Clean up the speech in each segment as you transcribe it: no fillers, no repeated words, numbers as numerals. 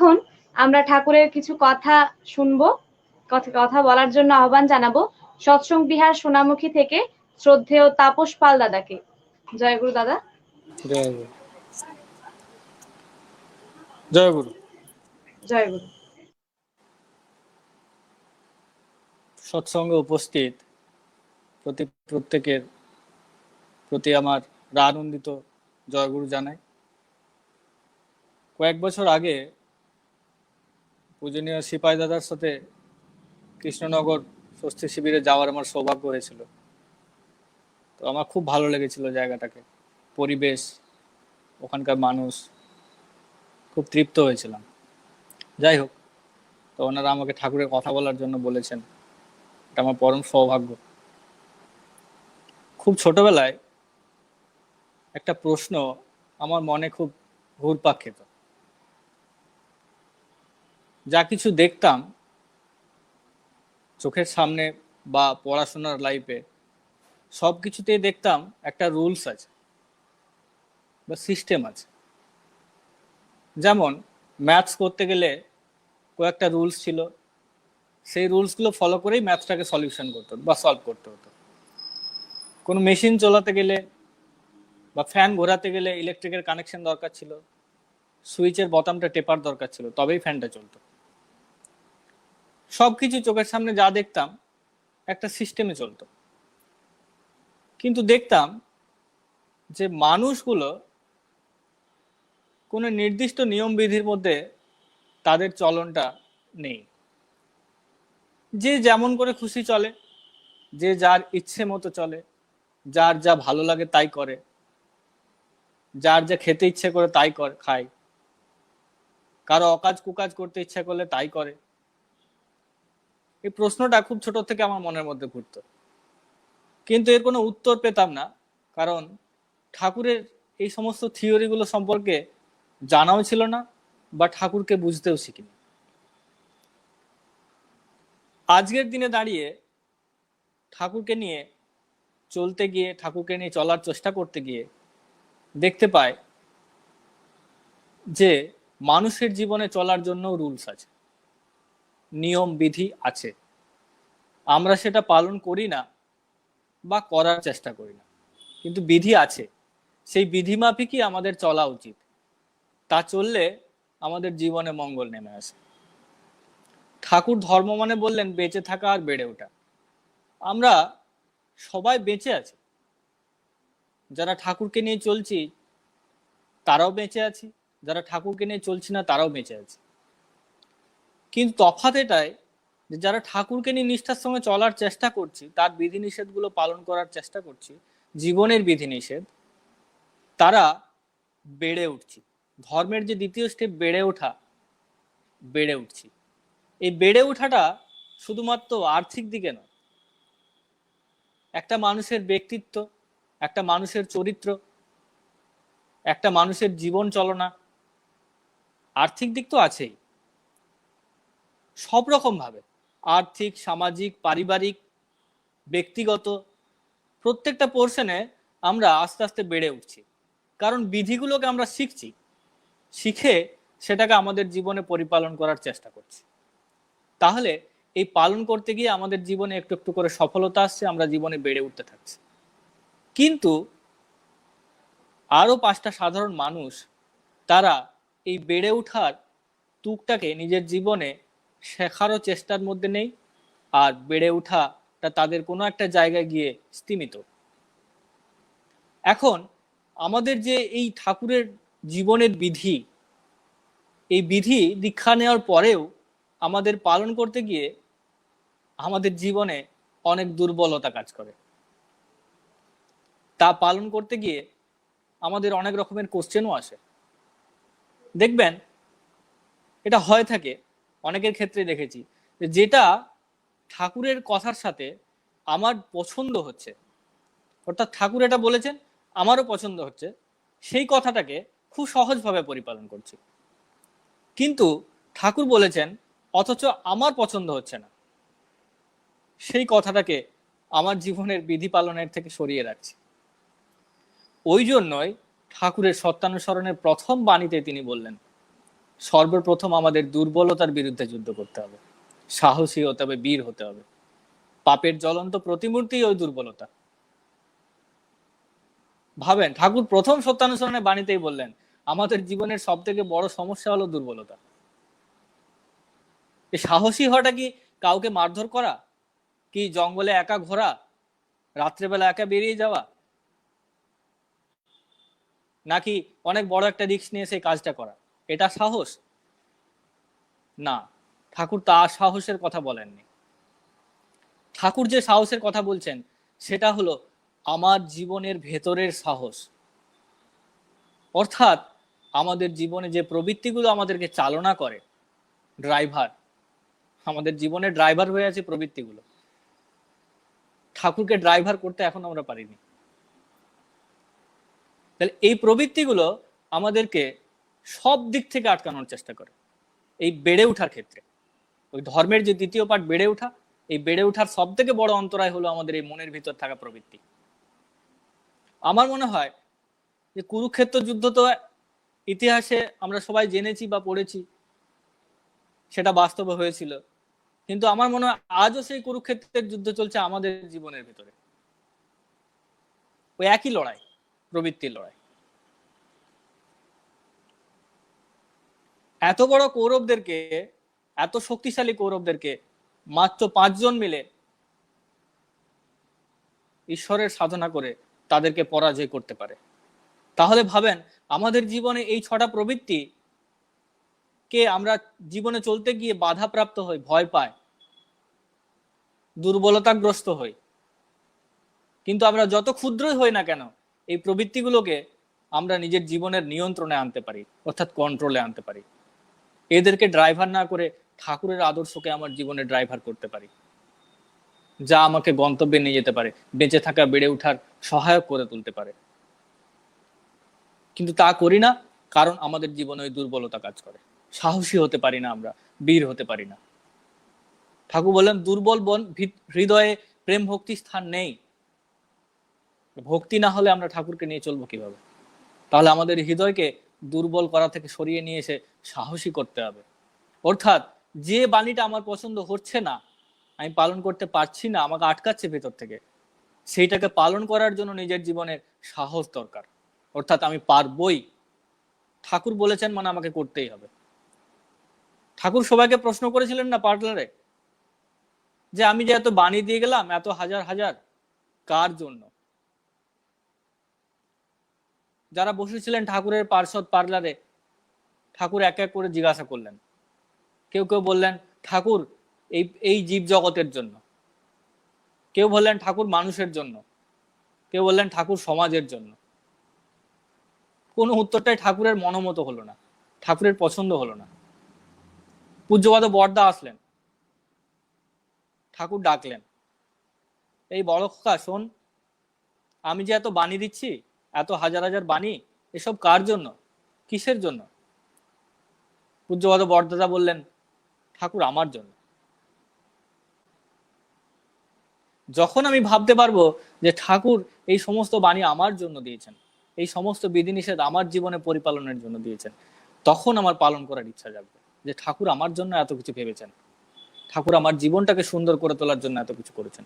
এখন আমরা ঠাকুরের কিছু কথা শুনবো, কথা বলার জন্য আহ্বান জানাবো সৎসঙ্গ বিহার সোনামুখী থেকে শ্রদ্ধেয় তাপস পাল দাদাকে। জয় গুরু দাদা। জয় গুরু। জয় গুরু। জয় গুরু। সৎসঙ্গে উপস্থিত প্রত্যেকের প্রতি আমার আনন্দিত জয়গুরু জানাই। কয়েক বছর আগে পূজনীয় সিপাহী দাদার সাথে কৃষ্ণনগর স্বস্তি শিবিরে যাওয়ার আমার সৌভাগ্য হয়েছিল। তো আমার খুব ভালো লেগেছিল জায়গাটাকে, পরিবেশ, ওখানকার মানুষ, খুব তৃপ্ত হয়েছিলাম। যাই হোক, তো ওনারা আমাকে ঠাকুরের কথা বলার জন্য বলেছেন, এটা আমার পরম সৌভাগ্য। খুব ছোটবেলায় একটা প্রশ্ন আমার মনে খুব ঘুরপাক খেত। যা কিছু দেখতাম চোখের সামনে বা পড়াশোনার লাইফে, সব কিছুতেই দেখতাম একটা রুলস আছে বা সিস্টেম আছে। যেমন ম্যাথস করতে গেলে কয়েকটা রুলস ছিল, সেই রুলসগুলো ফলো করেই ম্যাথসটাকে সলিউশন করতে হতো বা সলভ করতে হতো। কোনো মেশিন চালাতে গেলে বা ফ্যান ঘোরাতে গেলে ইলেকট্রিকের কানেকশন দরকার ছিল, সুইচের বোতামটা টেপার দরকার ছিল, তবেই ফ্যানটা চলতো। সব কিছু চোখের সামনে যা দেখতাম একটা সিস্টেমে চলতো। কিন্তু দেখতাম যে মানুষগুলো কোনো নির্দিষ্ট নিয়ম বিধির মধ্যে তাদের চলনটা নেই। যে যেমন করে খুশি চলে, যে যার ইচ্ছে মতো চলে, যার যা ভালো লাগে তাই করে, যার যা খেতে ইচ্ছে করে তাই খায়, কারো অকাজ কুকাজ করতে ইচ্ছা করলে তাই করে। এই প্রশ্নটা খুব ছোট থেকে আমার মনের মধ্যে ঘুরতো, কিন্তু এর কোনো উত্তর পেতাম না, কারণ ঠাকুরের এই সমস্ত থিওরিগুলো সম্পর্কে জানাও ছিল না বা ঠাকুরকে বুঝতেও শিখিনি। আজকের দিনে দাঁড়িয়ে ঠাকুরকে নিয়ে চলতে গিয়ে, ঠাকুরকে নিয়ে চলার চেষ্টা করতে গিয়ে দেখতে পাই যে মানুষের জীবনে চলার জন্য রুলস আছে, নিয়ম বিধি আছে। আমরা সেটা পালন করি না বা করার চেষ্টা করি না, কিন্তু বিধি আছে। সেই বিধি মাফিকই আমাদের চলা উচিত, তা চললে আমাদের জীবনে মঙ্গল নেমে আসে। ঠাকুর ধর্ম মানে বললেন বেঁচে থাকা আর বেড়ে ওঠা। আমরা সবাই বেঁচে আছি, যারা ঠাকুরকে নিয়ে চলছি তারাও বেঁচে আছি, যারা ঠাকুরকে নিয়ে চলছি না তারাও বেঁচে আছে। কিন্তু তফাৎ এটাই যে যারা ঠাকুরকে নিয়ে নিষ্ঠার সঙ্গে চলার চেষ্টা করছি, তার বিধিনিষেধগুলো পালন করার চেষ্টা করছি, জীবনের বিধিনিষেধ, তারা বেড়ে উঠছি। ধর্মের যে দ্বিতীয় স্টেপ বেড়ে ওঠা, বেড়ে উঠছি। এই বেড়ে ওঠাটা শুধুমাত্র আর্থিক দিকে নয়, একটা মানুষের ব্যক্তিত্ব, একটা মানুষের চরিত্র, একটা মানুষের জীবন চলনা, আর্থিক দিক তো আছেই। সব রকম ভাবে আর্থিক, সামাজিক, পারিবারিক, ব্যক্তিগত প্রত্যেকটা পোর্শনে আমরা আস্তে আস্তে বেড়ে উঠছি, কারণ বিধিগুলোকে আমরা শিখছি, শিখে সেটাকে আমাদের জীবনে পরিপালন করার চেষ্টা করছি। তাহলে এই পালন করতে গিয়ে আমাদের জীবনে একটু একটু করে সফলতা আসছে, আমরা জীবনে বেড়ে উঠতে থাকছি। কিন্তু আরো 5টা সাধারণ মানুষ, তারা এই বেড়ে ওঠার তুকটাকে নিজের জীবনে শেখারও চেষ্টার মধ্যে নেই, আর বেড়ে ওঠাটা তাদের কোনো একটা জায়গায় গিয়ে স্তিমিত। এখন আমাদের যে এই ঠাকুরের জীবনের বিধি, এই বিধি দীক্ষা নেওয়ার পরেও আমাদের পালন করতে গিয়ে আমাদের জীবনে অনেক দুর্বলতা কাজ করে। তা পালন করতে গিয়ে আমাদের অনেক রকমের কোশ্চেনও আসে। দেখবেন এটা হয়ে থাকে, অনেকের ক্ষেত্রে দেখেছি, যেটা ঠাকুরের কথার সাথে আমার পছন্দ হচ্ছে, অর্থাৎ ঠাকুর এটা বলেছেন আমারও পছন্দ হচ্ছে, সেই কথাটাকে খুব সহজভাবে পরিপালন করছি। কিন্তু ঠাকুর বলেছেন অথচ আমার পছন্দ হচ্ছে না, সেই কথাটাকে আমার জীবনের বিধি পালনের থেকে সরিয়ে রাখছি। ওই জন্যই ঠাকুরের সত্যানুসরণের প্রথম বাণীতে তিনি বললেন সর্বপ্রথম আমাদের দুর্বলতার বিরুদ্ধে যুদ্ধ করতে হবে, সাহসী হতে হবে, বীর হতে হবে। পাপের জ্বলন্ত প্রতিমূর্তি ওই দুর্বলতা। ভাবেন, ঠাকুর প্রথম সত্যানুসরণের বাণীতেই বললেন আমাদের জীবনের সব থেকে বড় সমস্যা হলো দুর্বলতা। এই সাহসী হওয়াটা কি কাউকে মারধর করা, কি জঙ্গলে একা ঘোরা, রাত্রেবেলা একা বেরিয়ে যাওয়া, নাকি অনেক বড় একটা রিস্ক নিয়ে সেই কাজটা করা, এটা সাহস? না, ঠাকুর তা সাহসের কথা বলেননি। ঠাকুর যে সাহসের কথা বলছেন সেটা হলো আমার জীবনের ভেতরের সাহস। অর্থাৎ আমাদের জীবনে যে প্রবৃত্তিগুলো আমাদেরকে চালনা করে, ড্রাইভার, আমাদের জীবনে ড্রাইভার হয়ে আছে প্রবৃত্তিগুলো। ঠাকুরকে ড্রাইভার করতে এখন আমরা পারিনি। তাহলে এই প্রবৃত্তিগুলো আমাদেরকে সব দিক থেকে আটকানোর চেষ্টা করে। এই বেড়ে ওঠার ক্ষেত্রে, ওই ধর্মের যে দ্বিতীয় পাঠ বেড়ে ওঠা, এই বেড়ে ওঠার সব থেকে বড় অন্তরায় হলো আমাদের এই মনের ভিতর থাকা প্রবৃত্তি। আমার মনে হয় যে কুরুক্ষেত্র যুদ্ধ তো ইতিহাসে আমরা সবাই জেনেছি বা পড়েছি, সেটা বাস্তবে হয়েছিল, কিন্তু আমার মনে হয় আজও সেই কুরুক্ষেত্রের যুদ্ধ চলছে আমাদের জীবনের ভিতরে। ওই একই লড়াই, প্রবৃত্তির লড়াই। এত বড় কৌরবদেরকে, এত শক্তিশালী কৌরবদেরকে মাত্র 5 জন মিলে ঈশ্বরের সাধনা করে তাদেরকে পরাজয় করতে পারে। তাহলে ভাবেন আমাদের জীবনে এই 6টা প্রবৃত্তি কে আমরা জীবনে চলতে গিয়ে বাধাপ্রাপ্ত হই, ভয় পাই, দুর্বলতাগ্রস্ত হই, কিন্তু আমরা যত ক্ষুদ্রই হই না কেন এই প্রবৃত্তিগুলোকে আমরা নিজের জীবনের নিয়ন্ত্রণে আনতে পারি, অর্থাৎ কন্ট্রোলে আনতে পারি। এদেরকে ড্রাইভার না করে ঠাকুরের আদর্শকে আমার জীবনে ড্রাইভার করতে পারি, যা আমাকে গন্তব্যে নিয়ে যেতে পারে, বেঁচে থাকা, বেড়ে ওঠার সহায়ক করে তুলতে পারে। কিন্তু তা করি না, কারণ আমাদের জীবনে ওই দুর্বলতা কাজ করে। সাহসী হতে পারি না, আমরা বীর হতে পারি না। ঠাকুর বললেন দুর্বল হৃদয়ে প্রেম ভক্তি স্থান নেই। ভক্তি না হলে আমরা ঠাকুরকে নিয়ে চলবো কিভাবে? তাহলে আমাদের হৃদয়কে দুর্বল করা থেকে সরিয়ে নিয়ে এসে সাহসী করতে হবে। অর্থাৎ যে বাণীটা আমার পছন্দ হচ্ছে না, আমি পালন করতে পারছি না, আমাকে আটকাচ্ছে ভেতর থেকে, সেইটাকে পালন করার জন্য নিজের জীবনের সাহস দরকার। অর্থাৎ আমি পারবই, ঠাকুর বলেছেন মানে আমাকে করতেই হবে। ঠাকুর সবাইকে প্রশ্ন করেছিলেন না পার্লারে, যে আমি যে এত বাণী দিয়ে গেলাম, এত হাজার হাজার, কার জন্য? যারা বসেছিলেন ঠাকুরের পার্শ্বদ পার্লারে, ঠাকুর এক এক করে জিজ্ঞাসা করলেন। কেউ কেউ বললেন ঠাকুর এই এই জীব জগতের জন্য, কেউ বললেন ঠাকুর মানুষের জন্য, কেউ বললেন ঠাকুর সমাজের জন্য। কোন উত্তরটাই ঠাকুরের মনোমতো হলো না, ঠাকুরের পছন্দ হলো না। পূজ্যপাদ বরদা আসলেন, ঠাকুর ডাকলেন, এই বড় খোকা শোন, আমি যে এত বাণী দিচ্ছি, এত হাজার হাজার বাণী, এসব কার জন্য, কিসের জন্য? পূজ্যপাদ বরদাদা বললেন ঠাকুর আমার জন্য। যখন আমি ভাবতে পারবো যে ঠাকুর এই সমস্ত বাণী আমার জন্য দিয়েছেন, এই সমস্ত বিধিনিষেধ আমার জীবনে পরিপালনের জন্য দিয়েছেন, তখন আমার পালন করার ইচ্ছা জাগবে যে ঠাকুর আমার জন্য এত কিছু ভেবেছেন, ঠাকুর আমার জীবনটাকে সুন্দর করে তোলার জন্য এত কিছু করেছেন।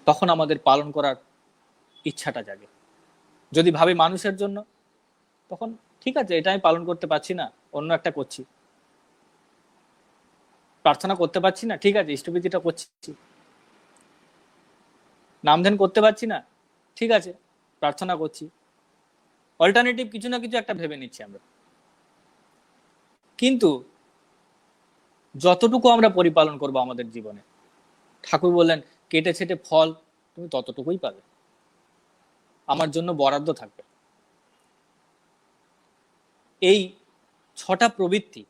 তখন আমাদের পালন করার ইচ্ছাটা জাগে। যদি ভাবি মানুষের জন্য, তখন ঠিক আছে, এটা আমি পালন করতে পারছি না, অন্য একটা করছি। প্রার্থনা করতে পারছি না, ঠিক আছে, ইষ্টবিধিটা করছি। নাম ধ্যান করতে পারছি না, ঠিক আছে, প্রার্থনা করছি। অল্টারনেটিভ কিছু না কিছু একটা ভেবে নিচ্ছি আমরা। কিন্তু যতটুকু আমরা পরিপালন করবো আমাদের জীবনে, ঠাকুর বললেন কেটে ছেটে ফল তুমি ততটুকুই পাবে, আমার জন্য বরাদ্দ থাকবে। এই 6টা প্রবৃত্তি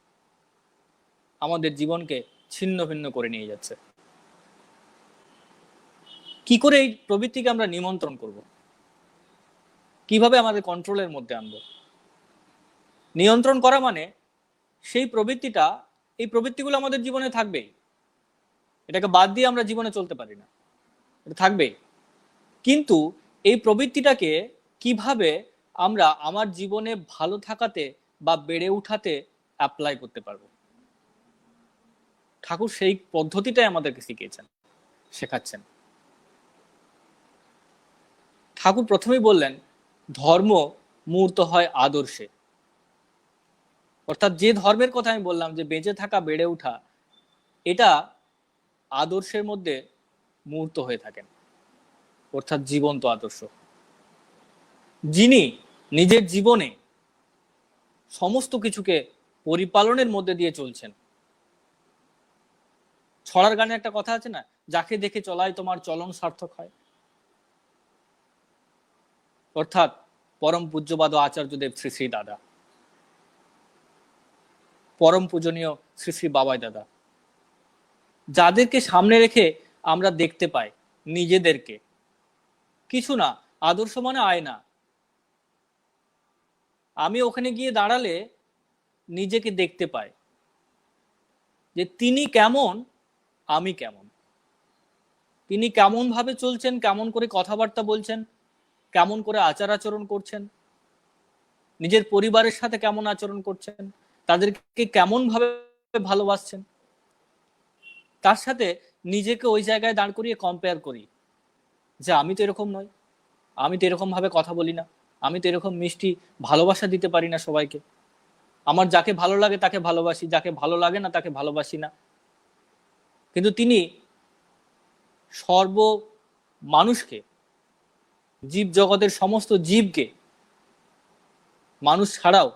আমাদের জীবনকে ছিন্ন ভিন্ন করে নিয়ে যাচ্ছে। কি করে এই প্রবৃত্তিকে আমরা নিমন্ত্রণ করব, কিভাবে আমাদের কন্ট্রোলের মধ্যে আনবো? নিয়ন্ত্রণ করা মানে সেই প্রবৃত্তিটা, এই প্রবৃত্তিগুলো আমাদের জীবনে থাকবেই, এটাকে বাদ দিয়ে আমরা জীবনে চলতে পারি না, এটা থাকবেই। কিন্তু এই প্রবৃত্তিটাকে কিভাবে আমরা আমার জীবনে ভালো থাকাতে বা বেড়ে উঠাতে অ্যাপ্লাই করতে পারবো। ঠাকুর সেই পদ্ধতিটাই আমাদেরকে শিখিয়েছেন, শেখাচ্ছেন। ঠাকুর প্রথমেই বললেন ধর্ম মূর্ত হয় আদর্শে। অর্থাৎ যে ধর্মের কথা আমি বললাম যে বেঁচে থাকা, বেড়ে ওঠা, এটা আদর্শের মধ্যে মূর্ত হয়ে থাকেন, অর্থাৎ জীবন্ত আদর্শ। যিনি নিজের জীবনে সমস্ত কিছুকে পরিপালনের মধ্যে দিয়ে চলছেন। ছড়ার গানে একটা কথা আছে না, যাকে দেখে চলাই তোমার চলন সার্থক হয়। অর্থাৎ পরম পূজ্যবাদ আচার্যদেব শ্রী শ্রী দাদা, পরম পূজনীয় শ্রী শ্রী বাবাই দাদা, যাদেরকে সামনে রেখে আমরা দেখতে পাই নিজেদেরকে। কিছু না, আদর্শ মানে আয়না। আমি ওখানে গিয়ে দাঁড়ালে নিজেকে দেখতে পাই যে তিনি কেমন, আমি কেমন। তিনি কেমন ভাবে চলছেন, কেমন করে কথাবার্তা বলছেন, কেমন করে আচার আচরণ করছেন, নিজের পরিবারের সাথে কেমন আচরণ করছেন, তাদেরকে কেমন ভাবে ভালোবাসছেন, তার সাথে নিজেকে ওই জায়গায় দাঁড় করিয়ে কম্পেয়ার করি যে আমি তো এরকম নই, আমি তো এরকম ভাবে কথা বলি না, আমি তো এরকম মিষ্টি ভালোবাসা দিতে পারি না সবাইকে, আমার যাকে ভালো লাগে তাকে ভালোবাসি, যাকে ভালো লাগে না তাকে ভালোবাসি না। কিন্তু তিনি সর্ব মানুষকে, জীব জগতের সমস্ত জীবকে, মানুষ ছাড়াও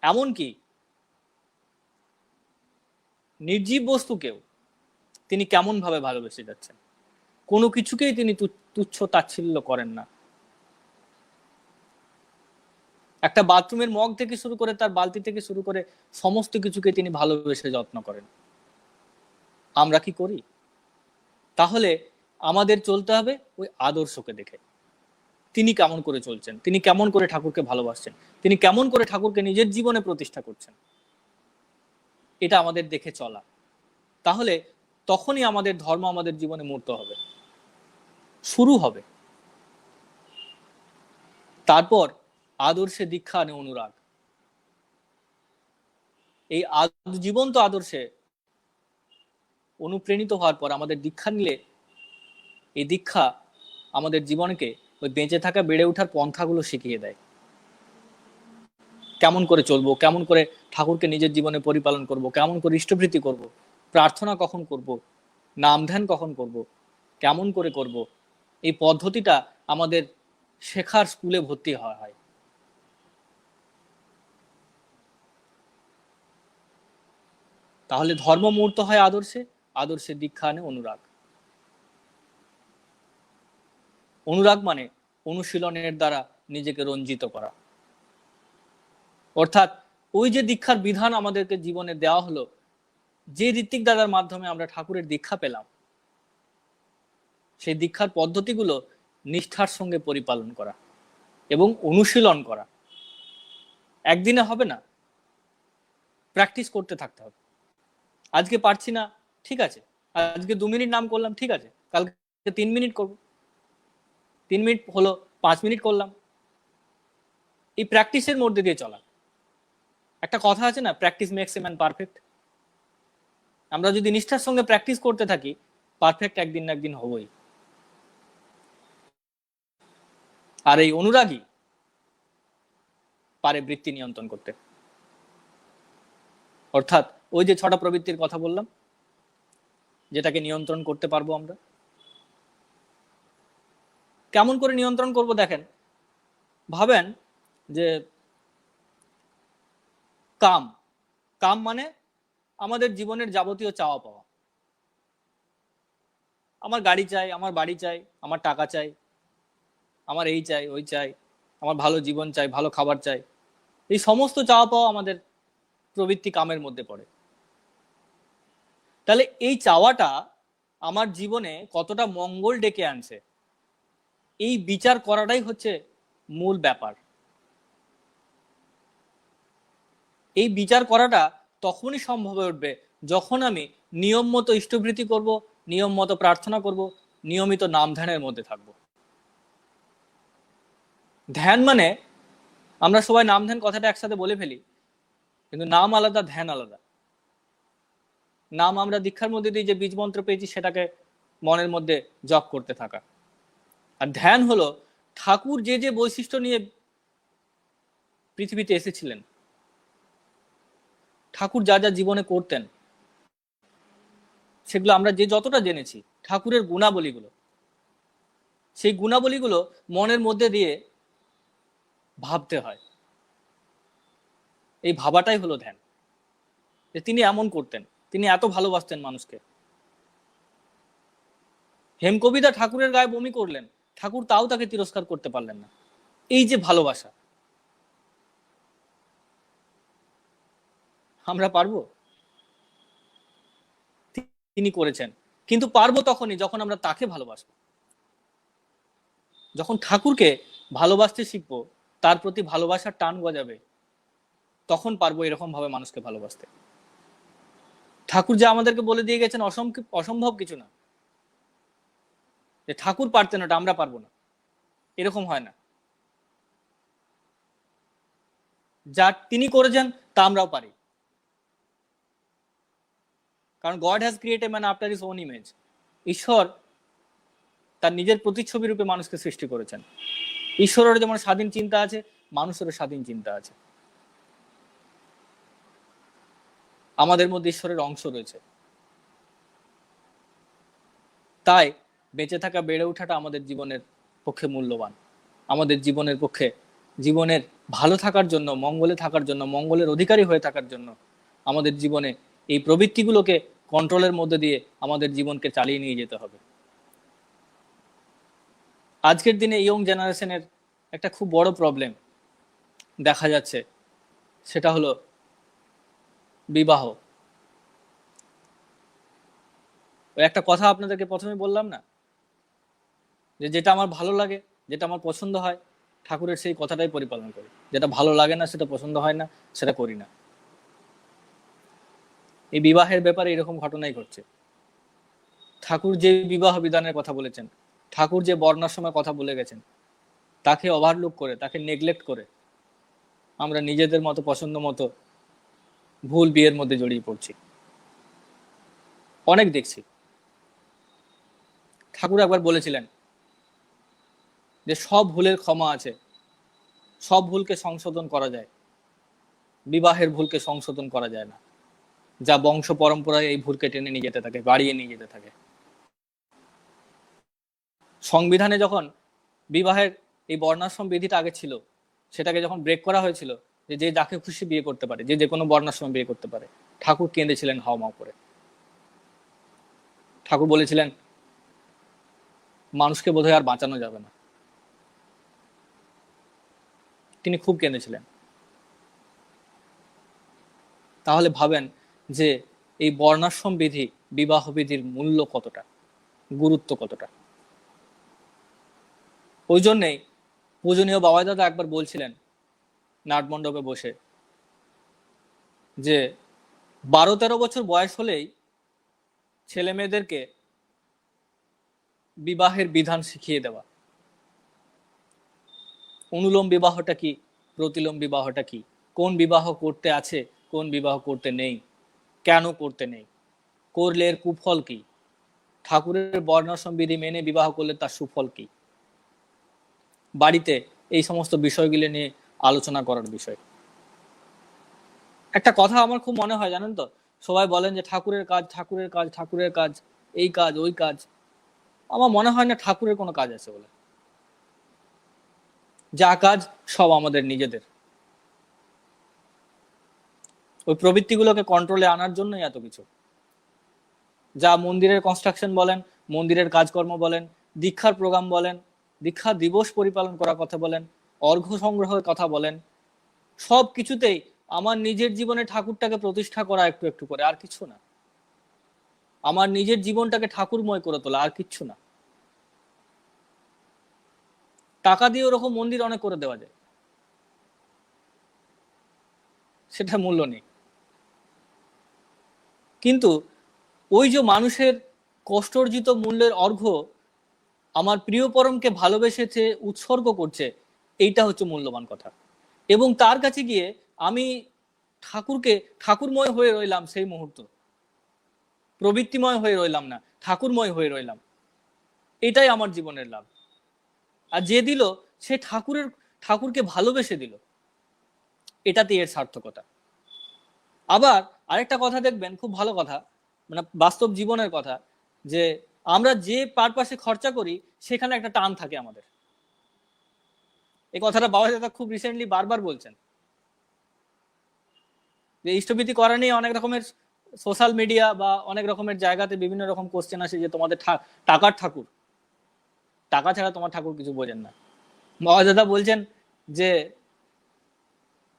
এমনকি নির্জীব বস্তুকেও তিনি কেমন ভাবে ভালোবেসে যাচ্ছেন। কোনো কিছুকেই তিনি তুচ্ছ তাচ্ছিল্য করেন না। একটা বাথরুমের মগ থেকে শুরু করে তার বালতি থেকে শুরু করে সমস্ত কিছুকে তিনি ভালোবেসে যত্ন করেন। আমরা কি করি? তাহলে আমাদের চলতে হবে ওই আদর্শকে দেখে। তিনি কেমন করে চলছেন, তিনি কেমন করে ঠাকুরকে ভালোবাসছেন, তিনি কেমন করে ঠাকুরকে নিজের জীবনে প্রতিষ্ঠা করছেন, এটা আমাদের দেখে চলা। তাহলে তখনই আমাদের ধর্ম আমাদের জীবনে মূর্ত হবে, শুরু হবে। তারপর আদর্শে দীক্ষা আনে অনুরাগ। এই জীবন্ত আদর্শে অনুপ্রাণিত হওয়ার পর আমাদের দীক্ষা নিলে এই দীক্ষা আমাদের জীবনকে ওই বেঁচে থাকা, বেড়ে ওঠার পন্থাগুলো শিখিয়ে দেয়। কেমন করে চলবো, কেমন করে ঠাকুরকে নিজের জীবনে পরিপালন করব, কেমন করে ইষ্টভৃতি করব, প্রার্থনা কখন করব, নাম ধ্যান কখন করব, কেমন করে করব, এই পদ্ধতিটা আমাদের শেখার স্কুলে ভর্তি হওয়া হয়। তাহলে ধর্ম মূর্ত হয় আদর্শে, আদর্শে দীক্ষা আনে অনুরাগ। অনুরাগ মানে অনুশীলনের দ্বারা নিজেকে রঞ্জিত করা। অর্থাৎ ওই যে দীক্ষার বিধান আমাদেরকে জীবনে দেওয়া হলো, যে ঋত্বিক দাদার মাধ্যমে আমরা ঠাকুরের দীক্ষা পেলাম, সেই দীক্ষার পদ্ধতিগুলো নিষ্ঠার সঙ্গে পরিপালন করা এবং অনুশীলন করা। একদিনে হবে না, প্র্যাকটিস করতে থাকতে হবে। আজকে পারছি না, ঠিক আছে, আজকে 2 মিনিট নাম করলাম, ঠিক আছে, কালকে 3 মিনিট করব, 3 মিনিট হলো, 5 মিনিট করলাম। এই প্র্যাকটিসের মধ্যে দিয়ে চলা। একটা কথা আছে না, practice makes a man perfect. আমরা যদি নিষ্ঠার সঙ্গে প্র্যাকটিস করতে থাকি, পারফেক্ট একদিন না একদিন হবই। আর এই অনুরাগী পারে বৃত্তি নিয়ন্ত্রণ করতে। অর্থাৎ ওই যে 6টা প্রবৃত্তির কথা বললাম, যেটাকে নিয়ন্ত্রণ করতে পারবো আমরা। কেমন করে নিয়ন্ত্রণ করব দেখেন, ভাবেন যে কাম, কাম মানে আমাদের জীবনের যাবতীয় চাওয়া পাওয়া। আমার গাড়ি চাই, আমার বাড়ি চাই, আমার টাকা চাই, আমার এই চাই, ওই চাই, আমার ভালো জীবন চাই, ভালো খাবার চাই। এই সমস্ত চাওয়া পাওয়া আমাদের প্রবৃত্তি কামের মধ্যে পড়ে। তাহলে এই চাওয়াটা আমার জীবনে কতটা মঙ্গল ডেকে আনছে, এই বিচার করাটাই হচ্ছে মূল ব্যাপার। এই বিচার করাটা তখনই সম্ভব হয়ে উঠবে যখন আমি নিয়ম মতো ইষ্টভৃতি করব, নিয়ম মতো প্রার্থনা করব, নিয়মিত নাম ধ্যানের মধ্যে থাকব। ধ্যান মানে আমরা সবাই নাম ধ্যান কথাটা একসাথে বলে ফেলি, কিন্তু নাম আলাদা, ধ্যান আলাদা। নাম আমরা দীক্ষার মধ্যে দিয়ে যে বীজ মন্ত্র পেয়েছি সেটাকে মনের মধ্যে জপ করতে থাকা। আর ধ্যান হলো ঠাকুর যে যে বৈশিষ্ট্য নিয়ে পৃথিবীতে এসেছিলেন, ঠাকুর যা যা জীবনে করতেন, সেগুলো আমরা যে যতটা জেনেছি, ঠাকুরের গুণাবলীগুলো, সেই গুণাবলীগুলো মনের মধ্যে দিয়ে ভাবতে হয়। এই ভাবাটাই হলো ধ্যান, যে তিনি এমন করতেন, তিনি এত ভালোবাসতেন মানুষকে। হেমকবিতা ঠাকুরের গায়ে বমি করলেন, ঠাকুর তাও তাকে তিরস্কার করতে পারলেন না। এই যে ভালোবাসা, আমরা পারবো? তিনি করেছেন, কিন্তু পারবো তখনই যখন আমরা তাকে ভালোবাসবো। যখন ঠাকুরকে ভালোবাসতে শিখবো, তার প্রতি ভালোবাসার টান গজাবে, তখন পারবো এরকম ভাবে মানুষকে ভালোবাসতে। ঠাকুর যে আমাদেরকে বলে দিয়ে গেছেন অসম্ভব কিছু না, যে ঠাকুর পারতেন ওটা আমরা পারবো না, এরকম হয় না। যা তিনি করেছেন তা আমরাও পারি, কারণ god has created man after his own image. ঈশ্বর তার নিজের প্রতিচ্ছবি রূপে মানুষকে সৃষ্টি করেছেন। ঈশ্বরের যেমন স্বাধীন চিন্তা আছে, মানুষেরও স্বাধীন চিন্তা আছে। আমাদের মধ্যে ঈশ্বরের অংশ রয়েছে। তাই বেঁচে থাকা, বেড়ে ওঠাটা আমাদের জীবনের পক্ষে মূল্যবান। আমাদের জীবনের পক্ষে, জীবনের ভালো থাকার জন্য, মঙ্গলে থাকার জন্য, মঙ্গলের অধিকারী হয়ে থাকার জন্য আমাদের জীবনে এই প্রবৃত্তিগুলোকে কন্ট্রোলের মধ্যে দিয়ে আমাদের জীবনকে চালিয়ে নিয়ে যেতে হবে। আজকের দিনে ইয়ং জেনারেশনের একটা খুব বড় প্রবলেম দেখা যাচ্ছে, সেটা হলো বিবাহ। ওই একটা কথা আপনাদেরকে প্রথমে বললাম না, যে যেটা আমার ভালো লাগে, যেটা আমার পছন্দ হয়, ঠাকুরের সেই কথাটাই পরিপালন করি। যেটা ভালো লাগে না, সেটা পছন্দ হয় না, সেটা করি না। এই বিবাহের ব্যাপারে এরকম ঘটনাই ঘটছে। ঠাকুর যে বিবাহ বিধানের কথা বলেছেন, ঠাকুর যে বর্ণাশ্রমের কথা বলে গেছেন, তাকে ওভারলুক করে, তাকে নেগলেক্ট করে আমরা নিজেদের মতো পছন্দ মতো ভুল বিয়ের মধ্যে জড়িয়ে পড়ছি। অনেক দেখছি। ঠাকুর একবার বলেছিলেন যে সব ভুলের ক্ষমা আছে, সব ভুলকে সংশোধন করা যায়, বিবাহের ভুলকে সংশোধন করা যায় না। যা বংশ পরম্পরায় এই ভুলকে টেনে নিয়ে যেতে থাকে, বাড়িয়ে নিয়ে যেতে থাকে। সংবিধানে যখন বিবাহের এই বর্ণাশ্রম বিধিটা আগে ছিল, সেটাকে যখন ব্রেক করা হয়েছিল, যে যে যাকে খুশি বিয়ে করতে পারে, যে যে কোনো বর্ণাশ্রম বিয়ে করতে পারে, ঠাকুর কেঁদেছিলেন হাওমাও করে। ঠাকুর বলেছিলেন মানুষকে বোধহয় আর বাঁচানো যাবে না। তিনি খুব কেঁদেছিলেন। তাহলে ভাবেন যে এই বর্ণাশ্রম বিধি, বিবাহ বিধির মূল্য কতটা, গুরুত্ব কতটা। ওই জন্যেই পূজনীয় বাবাই দাদা একবার বলছিলেন নাটমণ্ডপে বসে, যে 12-13 বছর বয়স হলেই ছেলে মেয়েদেরকে বিবাহের বিধান শিখিয়ে দেওয়া। অনুলোম বিবাহটা কি, প্রতিলোম বিবাহটা কি, কোন বিবাহ করতে আছে, কোন বিবাহ করতে নেই, কেন করতে নেই, করলে এর কুফল কি, ঠাকুরের বর্ণাশ্রম বিধি মেনে বিবাহ করলে তার সুফল কি। বাড়িতে এই সমস্ত বিষয়গুলি নিয়ে আলোচনা করার বিষয়। একটা কথা আমার খুব মনে হয়, জানেন তো, সবাই বলেন যে ঠাকুরের কাজ, ঠাকুরের কাজ, ঠাকুরের কাজ, এই কাজ ওই কাজ। আমার মনে হয় না ঠাকুরের কোনো কাজ আছে বলে। যা কাজ সব আমাদের নিজেদের। ওই প্রবৃত্তিগুলোকে কন্ট্রোলে আনার জন্যই এত কিছু। যা মন্দিরের কনস্ট্রাকশন বলেন, মন্দিরের কাজকর্ম বলেন, দীক্ষার প্রোগ্রাম বলেন, দীক্ষা দিবস পরিপালন করার কথা বলেন, অর্ঘ্য সংগ্রহের কথা বলেন, সব কিছুতেই আমার নিজের জীবনে ঠাকুরটাকে প্রতিষ্ঠা করা, একটু একটু করে, আর কিছু না। আমার নিজের জীবনটাকে ঠাকুরময় করে তোলা, আর কিচ্ছু না। টাকা দিয়ে ওরকম মন্দির অনেক করে দেওয়া যায়, সেটা মূল্য নেই। কিন্তু ওই যে মানুষের কষ্টর্জিত মূল্যের অর্ঘ্য আমার প্রিয় পরমকে ভালোবেসেছে, উৎসর্গ করছে, এইটা হচ্ছে মূল্যবান কথা। এবং তার কাছে গিয়ে আমি ঠাকুরময় হয়ে রইলাম, সেই মুহূর্ত প্রবৃত্তিময় হয়ে রইলাম না, ঠাকুরময় হয়ে রইলাম। এটাই আমার জীবনের লাভ। আর যে দিল সে ঠাকুরকে ভালোবেসে দিল, এটাতে এর সার্থকতা। আবার আরেকটা কথা দেখবেন, খুব ভালো কথা, মানে বাস্তব জীবনের কথা, যে আমরা যে পারপাসে খরচা করি সেখানে একটা টান থাকে আমাদের। এই কথাটা বাবা দাদা খুব রিসেন্টলি বারবার বলছেন, যে ইষ্টভীতি করা নিয়ে অনেক রকমের সোশ্যাল মিডিয়া বা অনেক রকমের জায়গাতে বিভিন্ন রকম কোশ্চেন আসে যে তোমাদের টাকার ঠাকুর, টাকা ছাড়া তোমার ঠাকুর কিছু বোঝেন না। বাবা দাদা বলছেন যে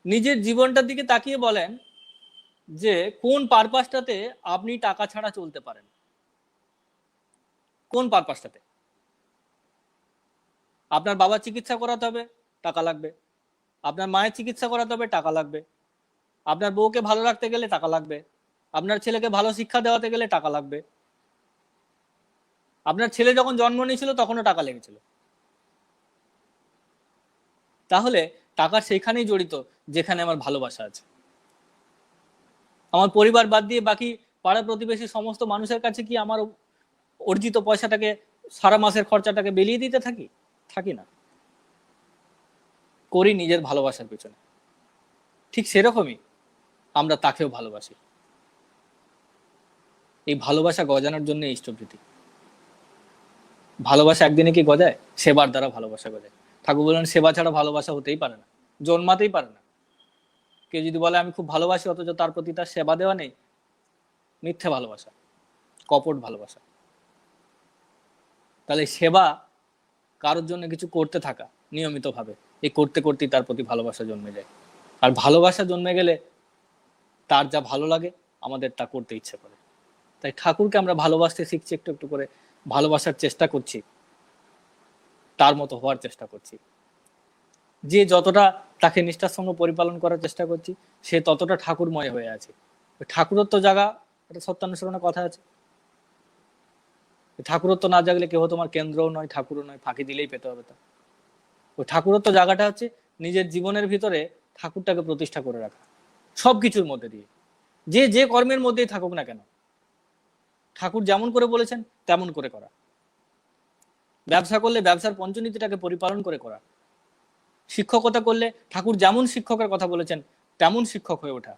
নিজের জীবনটার দিকে তাকিয়ে বলেন যে কোন পারপাসটাতে আপনি টাকা ছাড়া চলতে পারেন, কোন পারপাসটাতে। আপনার বাবার চিকিৎসা করাতে হবে, টাকা লাগবে। আপনার মায়ের চিকিৎসা করাতে হবে, টাকা লাগবে। আপনার বউকে ভালো রাখতে গেলে টাকা লাগবে। আপনার ছেলেকে ভালো শিক্ষা দেওয়াতে গেলে টাকা লাগবে। আপনার ছেলে যখন জন্ম নিয়েছিল তখনও টাকা লেগেছিল। তাহলে টাকা সেখানেই জড়িত যেখানে আমার ভালোবাসা আছে। আমার পরিবার বাদ দিয়ে বাকি পাড়া প্রতিবেশী সমস্ত মানুষের কাছে কি আমার অর্জিত পয়সাটাকে, সারা মাসের খরচাটাকে বিলিয়ে দিতে থাকি না, করি নিজের ভালোবাসার পেছনে। ঠিক সেরকমই আমরা তাকেও ভালোবাসি। এই ভালোবাসা গজানোর জন্য ইষ্টভৃতি। ভালোবাসা একদিনে কি গজায়? সেবার দ্বারা ভালোবাসা গজায়। ঠাকুর বলেন সেবা ছাড়া ভালোবাসা হতেই পারে না, জন্মাতেই পারে না। কেউ যদি বলে আমি খুব ভালোবাসি অথচ তার প্রতি তার সেবা দেওয়া নেই, মিথ্যে ভালোবাসা, কপট ভালোবাসা। তাহলে সেবা, কারোর জন্য কিছু করতে থাকা নিয়মিত ভাবে, এই করতে করতেই তার প্রতি ভালোবাসা জন্মে যায়। আর ভালোবাসা জন্মে গেলে তার যা ভালো লাগে আমাদের তা করতে ইচ্ছে করে। তাই ঠাকুরকে আমরা ভালোবাসতে শিখছি, একটু একটু করে ভালোবাসার চেষ্টা করছি, তার মতো হওয়ার চেষ্টা করছি। যে যতটা তাকে নিষ্ঠার সঙ্গে পরিপালন করার চেষ্টা করছি, সে ততটা ঠাকুরময় হয়ে আছে। ঠাকুরত্ব জাগা, এটা সত্যানুসরণের কথা আছে। ঠাকুরত্ব না জাগলে কেউ তোমার কেন্দ্রও নয়, ঠাকুরও নয়, ফাঁকি দিলেই পেতে হবে তা। ওই ঠাকুরত্ব জায়গাটা হচ্ছে নিজের জীবনের ভিতরে ঠাকুরটাকে প্রতিষ্ঠা করে রাখা, সবকিছুর মধ্যে দিয়ে, যে কর্মের মধ্যেই থাকুক না কেন ঠাকুর যেমন করে বলেছেন তেমন করে করা। ব্যবসা করলে ব্যবসার পঞ্চনীতিটাকে পরিপালন করে করা। শিক্ষকতা করলে ঠাকুর যেমন শিক্ষকের কথা বলেছেন তেমন শিক্ষক হয়ে ওঠা।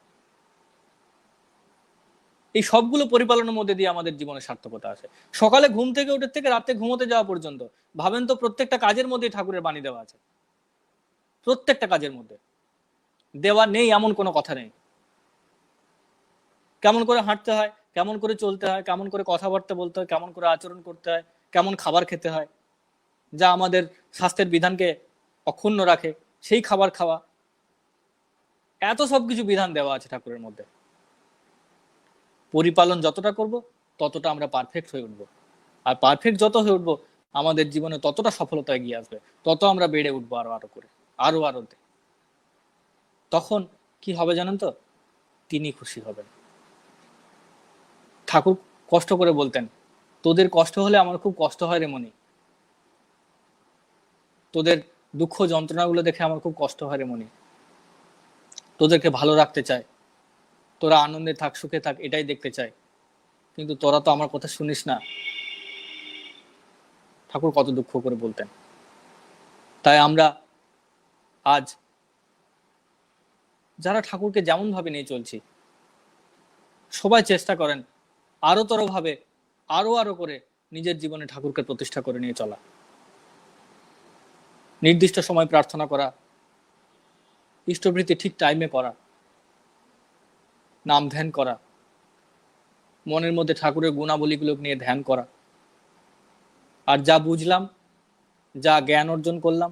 এই সবগুলো পরিপালনের মধ্যে দিয়ে আমাদের জীবনে সার্থকতা আসে। সকালে ঘুম থেকে উঠে থেকে রাতে ঘুমোতে যাওয়া পর্যন্ত ভাবেন তো, প্রত্যেকটা কাজের মধ্যে ঠাকুরের বাণী দেওয়া আছে। প্রত্যেকটা কাজের মধ্যে দেওয়া নেই এমন কোনো কথা নেই। কেমন করে হাঁটতে হয়, কেমন করে চলতে হয়, কেমন করে কথাবার্তা বলতে হয়, কেমন করে আচরণ করতে হয়, কেমন খাবার খেতে হয়, যা আমাদের স্বাস্থ্যের বিধানকে অক্ষুণ্ণ রাখে সেই খাবার খাওয়া, এত সবকিছু বিধান দেওয়া আছে ঠাকুরের মধ্যে। পরিপালন যতটা করব ততটা আমরা পারফেক্ট হয়ে উঠবো। আর পারফেক্ট যত হয়ে উঠবো আমাদের জীবনে ততটা সফলতা এগিয়ে আসবে, তত আমরা বেড়ে উঠবো আরো করে, আরো। তখন কি হবে জানেন তো? তিনি খুশি হবেন। ঠাকুর কষ্ট করে বলতেন, তোদের কষ্ট হলে আমার খুব কষ্ট হয় রে মনি, তোদের দুঃখ যন্ত্রণাগুলো দেখে আমার খুব কষ্ট হয় রে মনি, তোদেরকে ভালো রাখতে চায়, তোরা আনন্দে থাক, সুখে থাক, এটাই দেখতে চায়, কিন্তু তোরা তো আমার কথা শুনিস না। ঠাকুর কত দুঃখ করে বলতেন। তাই আমরা আজ যারা ঠাকুরকে যেমন ভাবে নিয়ে চলছি, সবাই চেষ্টা করেন আরো ভাবে আরো করে নিজের জীবনে ঠাকুরকে প্রতিষ্ঠা করে নিয়ে চলা। নির্দিষ্ট সময় প্রার্থনা করা, ইষ্টভৃতি ঠিক টাইমে করা, নাম ধ্যান করা, মনের মধ্যে ঠাকুরের গুণাবলীগুলো নিয়ে ধ্যান করা, আর যা বুঝলাম, যা জ্ঞান অর্জন করলাম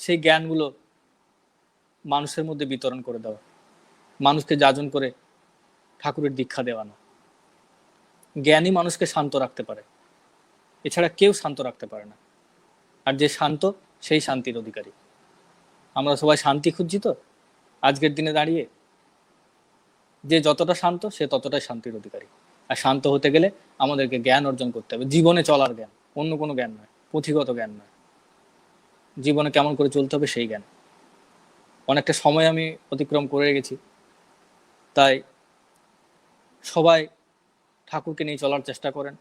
সেই জ্ঞানগুলো মানুষের মধ্যে বিতরণ করে দেওয়া, মানুষকে যাজন করে ঠাকুরের দীক্ষা দেওয়ানো। জ্ঞানই মানুষকে শান্ত রাখতে পারে, এছাড়া কেউ শান্ত রাখতে পারে না। আর যে শান্ত সেই শান্তির অধিকারী। আমরা সবাই শান্তি খুঁজছি তো আজকের দিনে দাঁড়িয়ে, যে যতটা শান্ত সে ততটাই শান্তির অধিকারী। আর শান্ত হতে গেলে আমাদেরকে জ্ঞান অর্জন করতে হবে, জীবনে চলার জ্ঞান, অন্য কোনো জ্ঞান নয়, পুঁথিগত জ্ঞান নয়, জীবনে কেমন করে চলতে হবে সেই জ্ঞান। অনেকটা সময় আমি অতিক্রম করে গেছি, তাই সবাই ঠাকুরকে নিয়ে চলার চেষ্টা করেন।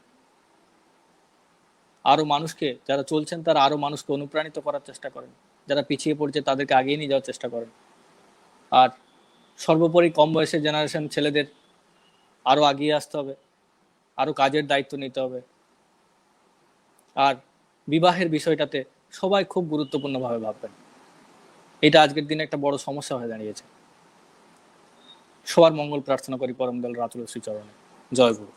আরো মানুষকে, যারা চলছেন তারা আরো মানুষকে অনুপ্রাণিত করার চেষ্টা করেন, যারা পিছিয়ে পড়ছে তাদেরকে আগিয়ে নিয়ে যাওয়ার চেষ্টা করেন। আর সর্বোপরি কম বয়সের জেনারেশন ছেলেদের আরো আগিয়ে আসতে হবে, আরো কাজের দায়িত্ব নিতে হবে। আর বিবাহের বিষয়টাতে সবাই খুব গুরুত্বপূর্ণভাবে ভাববেন। এটা আজকের দিনে একটা বড় সমস্যা হয়ে দাঁড়িয়েছে। সবার মঙ্গল প্রার্থনা করি পরম দয়াল রাতুল শ্রীচরণে। জয় গুরু।